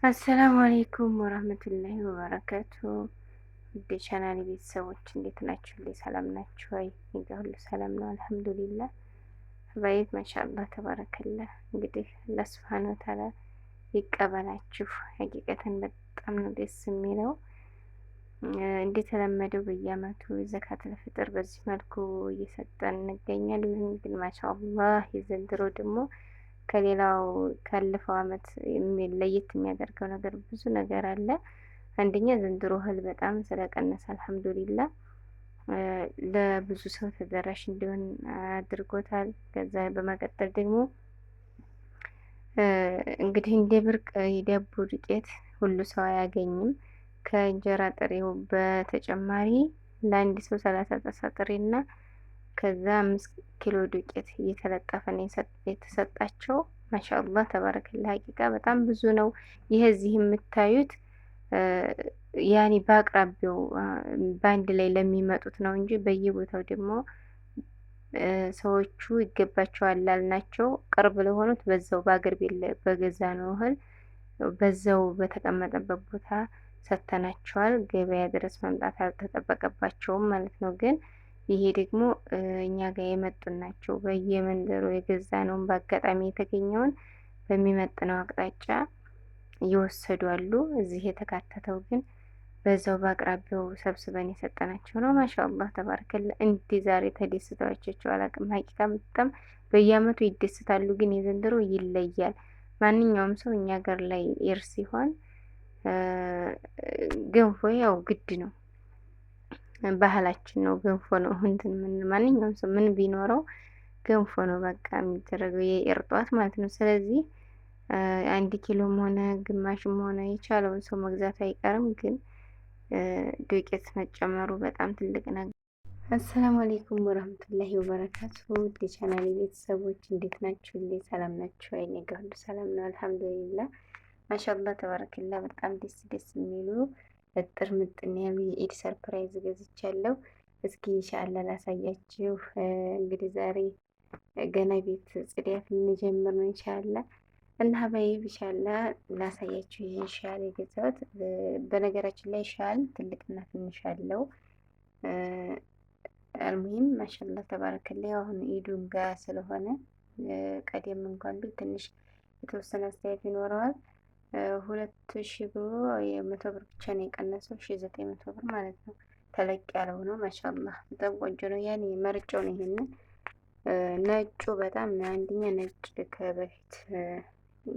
አሰላሙ አሌይኩም ወረህመቱላሂ ወበረካቱ። ውድ ቻናል ቤተሰቦች እንዴት ናችሁ? ሰላም ናችሁ ወይ? እኔ ጋ ሁሉ ሰላም ነው አልሐምዱሊላህ። ሀባይብ ማሻአላህ ተባረከላህ። እንግዲህ አላህ ሱብሓነሁ ወተዓላ ይቀበላችሁ። ሀቂቀትን በጣም ነው ደስ የሚለው። እንደተለመደው በየአመቱ ዘካተል ፍጥር በዚህ መልኩ እየሰጠን እንገኛለን። ግን ማሻአላህ የዘንድሮ ደግሞ ከሌላው ካለፈው አመት ለየት የሚያደርገው ነገር ብዙ ነገር አለ። አንደኛ ዘንድሮ እህል በጣም ስለቀነሰ አልሐምዱሊላህ ለብዙ ሰው ተደራሽ እንዲሆን አድርጎታል። ከዛ በመቀጠል ደግሞ እንግዲህ እንደ ብርቅ የዳቦ ዱቄት ሁሉ ሰው አያገኝም። ከእንጀራ ጥሬው በተጨማሪ ለአንድ ሰው 30 ጣሳ ጥሬና ከዛ 5 ኪሎ ዱቄት እየተለጠፈ ነው የተሰጣቸው። ማሻአላህ ተባረከላህ። ሀቂቃ በጣም ብዙ ነው። ይሄ እዚህ የምታዩት ያኔ በአቅራቢያው በአንድ ላይ ለሚመጡት ነው እንጂ በየቦታው ደግሞ ሰዎቹ ይገባቸዋል ላልናቸው ቅርብ ለሆኑት በዛው በአገር ቤት በገዛ ነው እህል በዛው በተቀመጠበት ቦታ ሰጥተናቸዋል። ገበያ ድረስ መምጣት አልተጠበቀባቸውም ማለት ነው። ግን ይሄ ደግሞ እኛ ጋር የመጡን ናቸው። በየመንደሩ የገዛ ነውን በአጋጣሚ የተገኘውን በሚመጥነው አቅጣጫ እየወሰዱ አሉ። እዚህ የተካተተው ግን በዛው በአቅራቢያው ሰብስበን የሰጠናቸው ነው። ማሻአላህ ተባረከላ። እንዲህ ዛሬ ተደስተዋቸው አላቅም። ሀቂቃ በጣም በየአመቱ ይደስታሉ፣ ግን የዘንድሮ ይለያል። ማንኛውም ሰው እኛ ሀገር ላይ ኤር ሲሆን ገንፎ ያው ግድ ነው፣ ባህላችን ነው። ገንፎ ነው እንትን ማንኛውም ሰው ምን ቢኖረው ገንፎ ነው በቃ የሚደረገው የኤር ጧት ማለት ነው። ስለዚህ 1 ኪሎም ሆነ ግማሽም ሆነ የቻለውን ሰው መግዛት አይቀርም፣ ግን ዱቄት መጨመሩ በጣም ትልቅ ነገር። አሰላሙ አሌይኩም ወረህመቱላሂ ወበረካቱ። የቻናሌ ቤተሰቦች እንዴት ናችሁ? ሰላም ናችሁ? እኔ ጋር ሁሉ ሰላም ነው አልሐምዱሊላህ። ማሻአላህ ተባረክላ። በጣም ደስ የሚሉ እጥር ምጥን ያሉ የኢድ ሰርፕራይዝ ገዝቻለሁ። እስኪ ኢንሻአላህ ላሳያችሁ። እንግዲህ ዛሬ ገና ቤት ጽዳት ልንጀምር ነው ኢንሻአላህ እና ሀባይብ ኢንሻአላህ ላሳያችሁ። ይሄን ሻል የገዛሁት በነገራችን ላይ ሻል ትልቅና ትንሽ አለው። አልሙሂም ማሻአላህ ተባረከላ። አሁን ኢዱን ጋር ስለሆነ ቀደም እንኳን ቢል ትንሽ የተወሰነ አስተያየት ይኖረዋል። 2000 ብሎ 100 ብር ብቻ ነው የቀነሰው። 1900 ብር ማለት ነው። ተለቅ ያለው ነው። ማሻአላህ በጣም ቆንጆ ነው። ያኔ መርጫው ነው። ይሄንን ነጩ በጣም አንደኛ ነጭ ከበፊት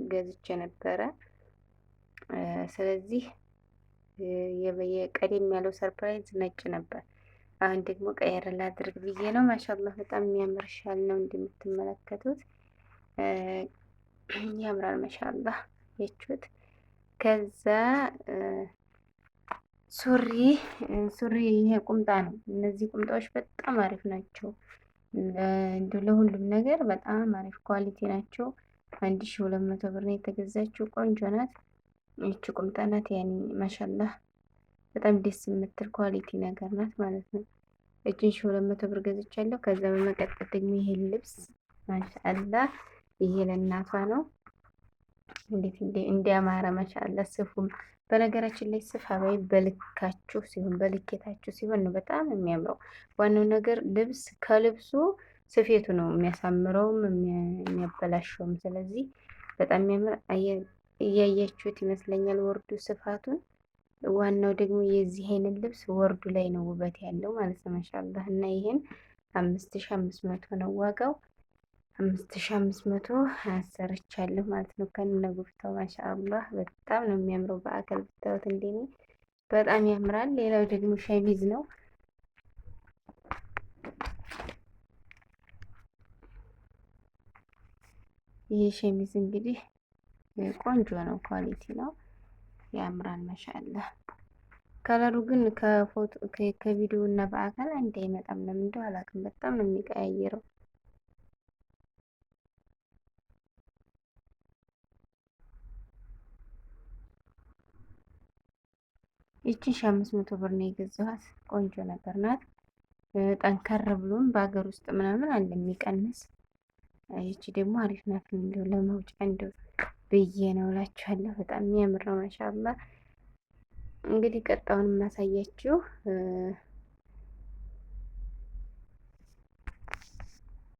ገዝቼ ነበረ። ስለዚህ የቀደም ያለው ሰርፕራይዝ ነጭ ነበር። አሁን ደግሞ ቀየር ላድርግ ብዬ ነው። ማሻአላህ በጣም የሚያምር ሻል ነው እንደምትመለከቱት ያምራል። ማሻአላህ የቹት ከዛ ሱሪ ይሄ ቁምጣ ነው። እነዚህ ቁምጣዎች በጣም አሪፍ ናቸው። እንዲሁ ለሁሉም ነገር በጣም አሪፍ ኳሊቲ ናቸው። 1200 ብር ነው የተገዛችው። ቆንጆ ናት። ይቺ ቁምጣ ናት። ያኔ ማሻአላህ በጣም ደስ የምትል ኳሊቲ ነገር ናት ማለት ነው። እችን 1200 ብር ገዝቻለሁ። ከዛ በመቀጠል ደግሞ ይሄ ልብስ ማሻአላህ ይሄ ለእናቷ ነው። እንዴት እንዲያማረ ማሻአላህ። ስፉም በነገራችን ላይ ስፍ ሀባይ በልካችሁ ሲሆን በልኬታችሁ ሲሆን ነው በጣም የሚያምረው። ዋናው ነገር ልብስ ከልብሱ ስፌቱ ነው የሚያሳምረውም የሚያበላሸውም። ስለዚህ በጣም የሚያምር እያያችሁት ይመስለኛል ወርዱ ስፋቱን። ዋናው ደግሞ የዚህ አይነት ልብስ ወርዱ ላይ ነው ውበት ያለው ማለት ነው። ማሻአላህ እና ይሄን 5500 ነው ዋጋው። 5500 አሰርቻለሁ ማለት ነው ከነጉፍታው። ማሻአላህ በጣም ነው የሚያምረው። በአካል ብታዩት እንደኔ በጣም ያምራል። ሌላው ደግሞ ሸሚዝ ነው። ይሄ ሸሚዝ እንግዲህ ቆንጆ ነው፣ ኳሊቲ ነው፣ ያምራል። ማሻአላህ ከለሩ ግን ከፎቶ ከቪዲዮ እና በአካል አንድ አይመጣም። ለምን እንደው አላውቅም። በጣም ነው የሚቀያየረው። ይቺን 500 ብር ነው የገዛኋት። ቆንጆ ነገር ናት። ጠንከር ብሎም በሀገር ውስጥ ምናምን አለ የሚቀንስ። ይቺ ደግሞ አሪፍ ናት። እንደው ለመውጫ እንደው ብዬ ነው እላችኋለሁ። በጣም የሚያምር ነው ማሻአላህ። እንግዲህ ቀጣውን የማሳያችሁ